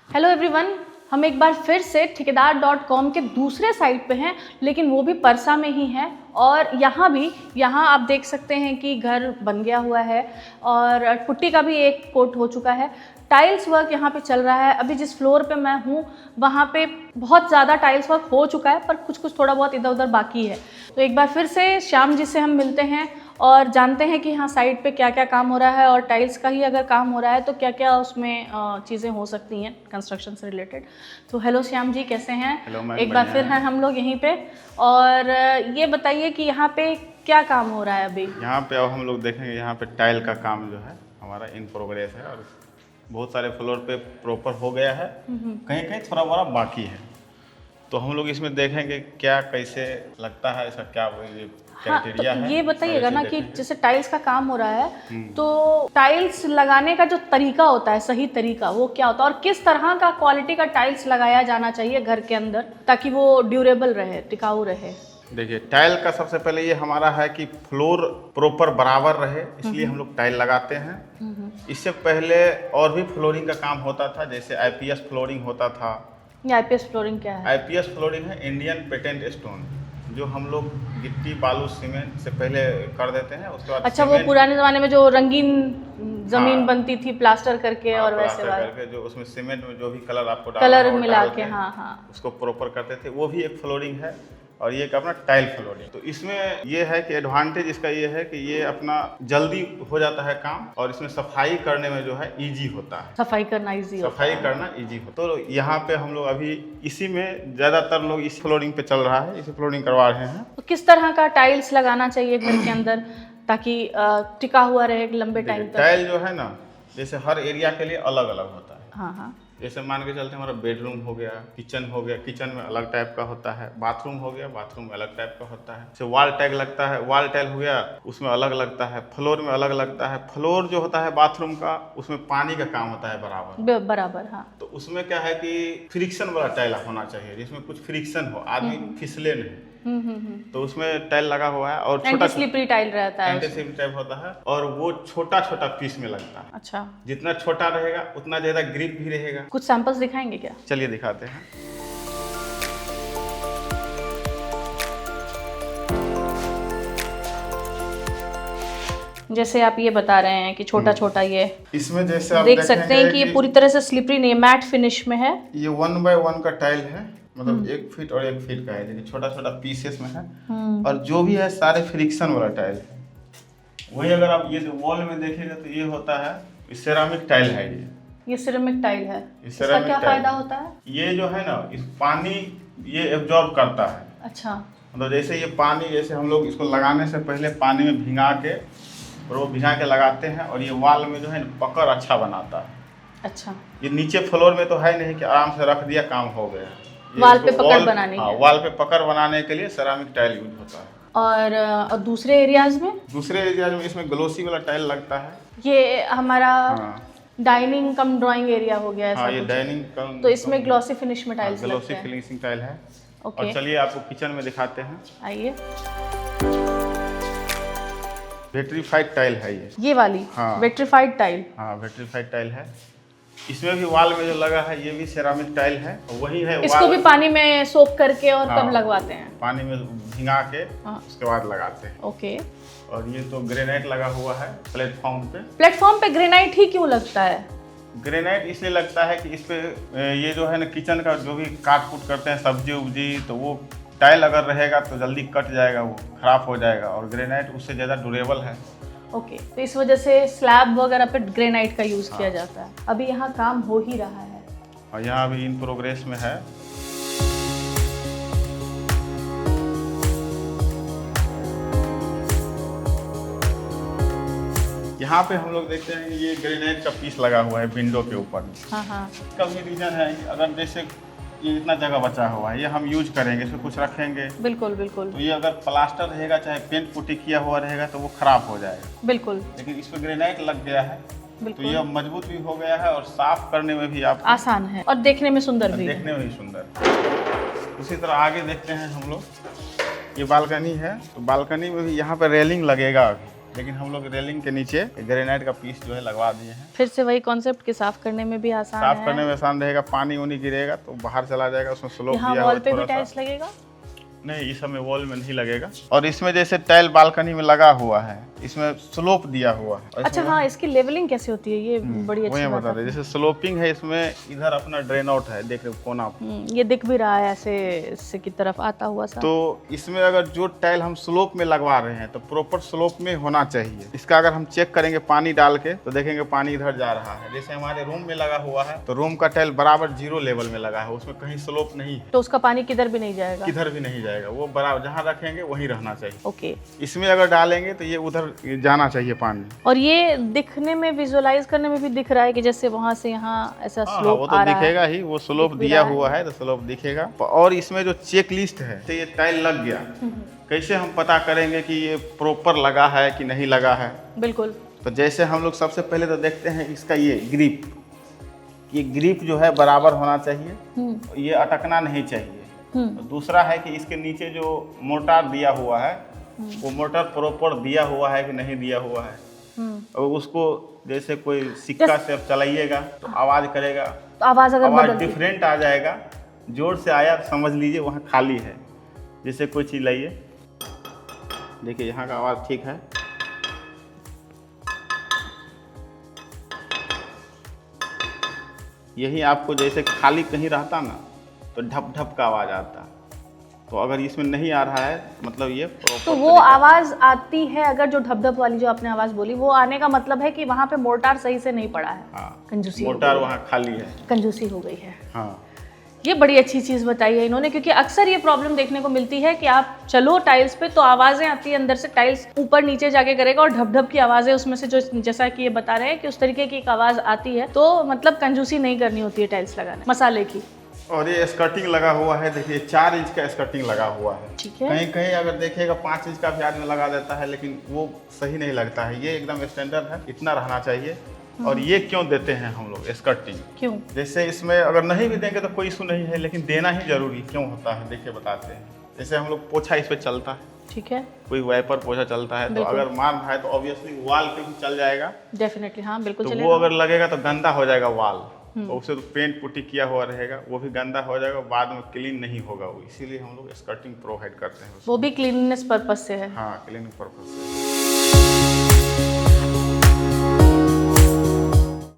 Hello everyone, हम एक बार फिर से ठेकेदार.com के दूसरे साइट पे हैं, लेकिन वो भी परसा में ही है। और यहाँ आप देख सकते हैं कि घर बन गया हुआ है और पुट्टी का भी एक कोट हो चुका है। टाइल्स वर्क यहाँ पे चल रहा है। अभी जिस फ्लोर पे मैं हूँ वहाँ पे बहुत ज़्यादा टाइल्स वर्क हो चुका है, पर कुछ थोड़ा बहुत इधर उधर बाकी है। तो एक बार फिर से श्याम जी से हम मिलते हैं और जानते हैं कि यहाँ साइट पे क्या क्या काम हो रहा है, और टाइल्स का ही अगर काम हो रहा है तो क्या क्या उसमें चीज़ें हो सकती हैं कंस्ट्रक्शन से रिलेटेड। तो हेलो श्याम जी, कैसे हैं? हेलो, एक बार फिर हैं हम लोग यहीं पे। और ये बताइए कि यहाँ पे क्या काम हो रहा है अभी? यहाँ पे अब हम लोग देखेंगे, यहाँ पे टाइल का काम जो है हमारा इन प्रोग्रेस है और बहुत सारे फ्लोर पे प्रॉपर हो गया है, कहीं कहीं थोड़ा बड़ा बाकी है। तो हम लोग इसमें देखेंगे क्या कैसे लगता है, इसका क्या क्राइटेरिया है। ये बताइएगा ना कि जैसे टाइल्स का काम हो रहा है तो टाइल्स लगाने का जो तरीका होता है, सही तरीका वो क्या होता है, और किस तरह का क्वालिटी का टाइल्स लगाया जाना चाहिए घर के अंदर ताकि वो ड्यूरेबल रहे, टिकाऊ रहे? देखिए, टाइल का सबसे पहले ये हमारा है कि फ्लोर प्रॉपर बराबर रहे, इसलिए हम लोग टाइल लगाते हैं। इससे पहले और भी फ्लोरिंग का काम होता था, जैसे आईपीएस फ्लोरिंग होता था। ये आईपीएस फ्लोरिंग क्या है? आईपीएस फ्लोरिंग है इंडियन पेटेंट स्टोन, जो हम लोग गिट्टी बालू सीमेंट से पहले कर देते हैं, उसके बाद अच्छा, वो पुराने ज़माने में जो रंगीन जमीन बनती थी प्लास्टर करके, और वैसे वाला करके जो उसमें सीमेंट में जो भी कलर आपको कलर मिला के, हाँ, उसको प्रॉपर करते थे, वो भी एक फ्लोरिंग है। और ये एक अपना टाइल फ्लोरिंग। तो इसमें ये है कि एडवांटेज इसका ये है कि ये अपना जल्दी हो जाता है काम, और इसमें सफाई करने में जो है इजी होता है। सफाई करना इजी होता है। तो यहाँ पे हम लोग अभी इसी में ज़्यादातर लोग इस फ्लोरिंग पे चल रहा है, इसी फ्लोरिंग करवा रहे हैं। तो किस तरह का टाइल्स लगाना चाहिए घर के अंदर ताकि टिका हुआ रहे लंबे टाइम तक? टाइल जो है ना, जैसे हर एरिया के लिए अलग अलग होता है। हाँ। जैसे मान के चलते हैं, हमारा बेडरूम हो गया, किचन हो गया, किचन में अलग टाइप का होता है, बाथरूम हो गया, बाथरूम में अलग टाइप का होता है। जैसे वॉल टैग लगता है, वॉल टाइल हो गया, उसमें अलग लगता है। फ्लोर में अलग लगता है। फ्लोर जो होता है बाथरूम का, उसमें पानी का काम होता है बराबर। हाँ। तो उसमें क्या है कि फ्रिक्शन वाला टाइल होना चाहिए, जिसमें कुछ फ्रिक्शन हो, आदमी फिसले नहीं। तो उसमें टाइल लगा हुआ है, और छोटा स्लिपरी टाइल रहता है, एंटी स्लिपरी टाइप होता है, और वो छोटा छोटा पीस में लगता है। अच्छा, जितना छोटा रहेगा उतना ज्यादा ग्रिप भी रहेगा। कुछ सैंपल्स दिखाएंगे क्या? चलिए दिखाते हैं। जैसे आप ये बता रहे हैं कि छोटा छोटा, ये इसमें जैसे आप देख सकते हैं कि ये पूरी तरह से स्लिपरी नहीं है, मैट फिनिश में है। ये 1x1 का टाइल है, मतलब 1 फीट और 1 फीट का है, लेकिन छोटा छोटा पीसेस में है। और जो भी है सारे फ्रिक्शन वाला टाइल है। वही अगर आप ये वॉल में देखेंगे तो ये होता है सेरामिक टाइल है। ये सिरेमिक टाइल है। इसका क्या फायदा होता है? ये जो है ना, इस पानी ये एब्जॉर्ब करता है। अच्छा, मतलब जैसे ये पानी, जैसे हम लोग इसको लगाने से पहले पानी में भिंगा के, और वो भिंगा के लगाते हैं, और ये वॉल में जो है पकड़ अच्छा बनाता है। अच्छा, ये नीचे फ्लोर में तो है नहीं कि आराम से रख दिया काम हो गया। वॉल पे पकड़ बनाने के, वॉल पे पकड़ बनाने के लिए सेरामिक टाइल यूज होता है। और दूसरे एरियाज में? दूसरे एरियाज में इसमें ग्लोसी वाला टाइल लगता है। ये हमारा डाइनिंग कम ड्राइंग एरिया हो गया है। हाँ, ये डाइनिंग कम, तो इसमें ग्लॉसी फिनिश में टाइल्स लगते हैं। ग्लॉसी फिनिशिंग टाइल है। ओके, और चलिए आपको किचन में दिखाते हैं। आइए। वेट्रीफाइड टाइल है ये वाली। हाँ, वेट्रीफाइड टाइल। हाँ, वेट्रीफाइड टाइल है। इसमें भी वॉल में जो लगा है ये भी सेरामिक टाइल है, वही है। इसको भी पानी में सोक करके और कब लगवाते हैं? पानी में भिंगा के उसके बाद लगाते हैं। ओके। और ये तो ग्रेनाइट लगा हुआ है प्लेटफॉर्म पे। प्लेटफॉर्म पे ग्रेनाइट ही क्यों लगता है? ग्रेनाइट इसलिए लगता है कि इस पे ये जो है ना, किचन का जो भी काट कूट करते हैं सब्जी उब्जी, तो वो टाइल अगर रहेगा तो जल्दी कट जाएगा, वो खराब हो जाएगा, और ग्रेनाइट उससे ज़्यादा ड्यूरेबल है। ओके, तो इस वजह से स्लैब वगैरह पे ग्रेनाइट का यूज़ किया जाता है। अभी यहाँ काम हो ही रहा है, और यहाँ अभी इन प्रोग्रेस में है। यहाँ पे हम लोग देखते हैं कि ये ग्रेनाइट का पीस लगा हुआ है विंडो के ऊपर। हाँ। इसका भी रीजन है कि अगर जैसे ये इतना जगह बचा हुआ है, ये हम यूज करेंगे, इसमें कुछ रखेंगे। बिल्कुल। तो ये अगर प्लास्टर रहेगा, चाहे पेंट पुट्टी किया हुआ रहेगा, तो वो खराब हो जाएगा। बिल्कुल। लेकिन इस पे ग्रेनाइट लग गया है, तो ये मजबूत भी हो गया है, और साफ करने में भी आप आसान है, और देखने में सुंदर भी। देखने में भी सुंदर। उसी तरह आगे देखते हैं हम लोग। ये बालकनी है, तो बालकनी में भी यहाँ पे रेलिंग लगेगा अभी। लेकिन हम लोग रेलिंग के नीचे ग्रेनाइट का पीस जो है लगवा दिए हैं। फिर से वही कॉन्सेप्ट कि साफ करने में भी आसान साफ है। करने में आसान रहेगा, पानी उनी गिरेगा तो बाहर चला जाएगा, उसमें स्लोप यहाँ दिया वॉल हुआ पे भी थोड़ा सा। टाइल्स लगेगा? नहीं, इस समय वॉल में नहीं लगेगा। और इसमें जैसे टाइल बालकनी में लगा हुआ है, इसमें स्लोप दिया हुआ है। और अच्छा हाँ, इसकी लेवलिंग कैसे होती है, ये बड़ी अच्छी वही बात बता रहे, जैसे स्लोपिंग है इसमें, इधर अपना ड्रेन आउट है, देख रहे हो कोना। ये दिख भी रहा है ऐसे इससे की तरफ आता हुआ सा। तो इसमें अगर जो टाइल हम स्लोप में लगवा रहे हैं तो प्रॉपर स्लोप में होना चाहिए। इसका अगर हम चेक करेंगे पानी डाल के तो देखेंगे पानी इधर जा रहा है। जैसे हमारे रूम में लगा हुआ है तो रूम का टाइल बराबर 0 लेवल में लगा है, उसमें कहीं स्लोप नहीं है, तो उसका पानी किधर भी नहीं जाएगा? किधर भी नहीं जाएगा, वो बराबर जहाँ रखेंगे वहीं रहना चाहिए। ओके। इसमें अगर डालेंगे तो ये उधर जाना चाहिए पानी। और ये दिखने में, विजुअलाइज करने में भी दिख रहा है कि जैसे वहां से यहाँ ऐसा हाँ, स्लोप वो तो आ रहा है। दिखेगा ही, वो स्लोप दिख भी दिया रहा है। हुआ है तो स्लोप दिखेगा। और इसमें जो चेक लिस्ट है, तो ये टाइल लग गया, कैसे हम पता करेंगे कि ये प्रॉपर लगा है कि नहीं लगा है? बिल्कुल। तो जैसे हम लोग सबसे पहले तो देखते हैं इसका ये ग्रिप जो है बराबर होना चाहिए, ये अटकना नहीं चाहिए। दूसरा है कि इसके नीचे जो मोटार दिया हुआ है वो मोटार प्रॉपर दिया हुआ है कि नहीं दिया हुआ है। और उसको जैसे कोई सिक्का से आप चलाइएगा तो आवाज करेगा, तो आवाज अगर आवाज बदलती डिफरेंट आ जाएगा, जोर से आया तो समझ लीजिए वहाँ खाली है। जैसे कोई चीज़ लाइए, देखिए यहाँ का आवाज़ ठीक है, यही आपको जैसे खाली कहीं रहता ना तो ढप ढप का आवाज़ आता। तो अगर इसमें नहीं आ रहा है मतलब ये प्रॉपर। तो वो आवाज आती है, अगर जो ढप वाली जो आपने आवाज बोली, वो आने का मतलब है कि वहाँ पे मोटार सही से नहीं पड़ा है। हाँ, कंजूसी मोटार वहाँ खाली है, कंजूसी हो गई है। हाँ। ये बड़ी अच्छी चीज़ बताई है इन्होंने, क्योंकि अक्सर ये प्रॉब्लम देखने को मिलती है कि आप चलो टाइल्स पे तो आवाज़ें आती है अंदर से, टाइल्स ऊपर नीचे जाके करेगा और ढप की आवाज़ें उसमें से, जो जैसा कि ये बता रहे हैं कि उस तरीके की एक आवाज़ आती है, तो मतलब कंजूसी नहीं करनी होती है टाइल्स लगाने मसाले की। और ये स्कर्टिंग लगा हुआ है, देखिए 4 इंच का स्कर्टिंग लगा हुआ है। ठीक है। कहीं कहीं अगर देखिएगा 5 इंच का भी आदमी लगा देता है, लेकिन वो सही नहीं लगता है। ये एकदम स्टैंडर्ड है, इतना रहना चाहिए। और ये क्यों देते हैं हम लोग स्कर्टिंग? क्यों? जैसे इसमें अगर नहीं भी देंगे तो कोई इशू नहीं है, लेकिन देना ही जरूरी क्यों होता है, देखिए बताते हैं। जैसे हम लोग पोछा इस पे चलता है, ठीक है, कोई वाइपर पोछा चलता है, तो अगर मार रहा है तो ऑब्वियसली वॉल पे भी चल जाएगा। डेफिनेटली, हाँ बिल्कुल तो चलेगा। वो अगर लगेगा तो गंदा हो जाएगा वॉल, तो उसे तो पेंट पुट्टी किया हुआ रहेगा, वो भी गंदा हो जाएगा, बाद में क्लीन नहीं होगा वो। इसीलिए हम लोग स्कर्टिंग प्रोवाइड करते हैं। वो भी क्लीननेस पर्पज से है। हाँ, क्लीनिंग पर्पज से।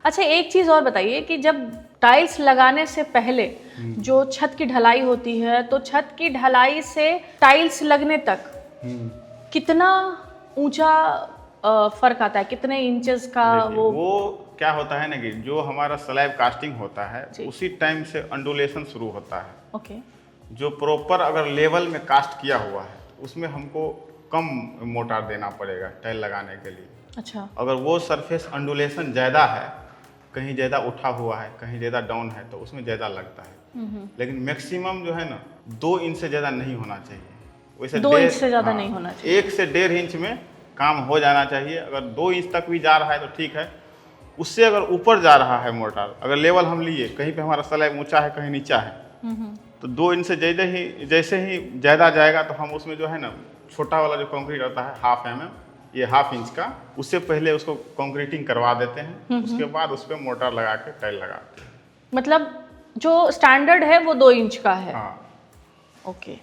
अच्छा, एक चीज़ और बताइए कि जब टाइल्स लगाने से पहले जो छत की ढलाई होती है, तो छत की ढलाई से टाइल्स लगने तक कितना ऊंचा फर्क आता है, कितने इंचेस का? वो क्या होता है ना कि जो हमारा स्लैब कास्टिंग होता है उसी टाइम से अंडुलेशन शुरू होता है। ओके। जो प्रॉपर अगर लेवल में कास्ट किया हुआ है उसमें हमको कम मोटार देना पड़ेगा टाइल लगाने के लिए। अच्छा। अगर वो सरफेस अंडुलेशन ज़्यादा है, कहीं ज़्यादा उठा हुआ है, कहीं ज़्यादा डाउन है, तो उसमें ज़्यादा लगता है। लेकिन मैक्सिमम जो है ना 2 इंच से ज़्यादा नहीं होना चाहिए। वैसे 2 इंच से ज़्यादा नहीं होना चाहिए। 1 से 1.5 इंच में काम हो जाना चाहिए। अगर 2 इंच तक भी जा रहा है तो ठीक है। उससे अगर ऊपर जा रहा है मोटार, अगर लेवल हम लिए, कहीं पे हमारा स्लैब ऊंचा है कहीं नीचा है, तो 2 इंच से जैसे ही ज़्यादा जाएगा तो हम उसमें जो है ना छोटा वाला जो कंक्रीट आता है 1/2 mm, ये 1/2 इंच का, उससे पहले उसको कंक्रीटिंग करवा देते हैं। उसके बाद उस पर मोटार लगा के टाइल लगाते हैं। मतलब जो स्टैंडर्ड है वो 2 इंच का है। हाँ। ओके।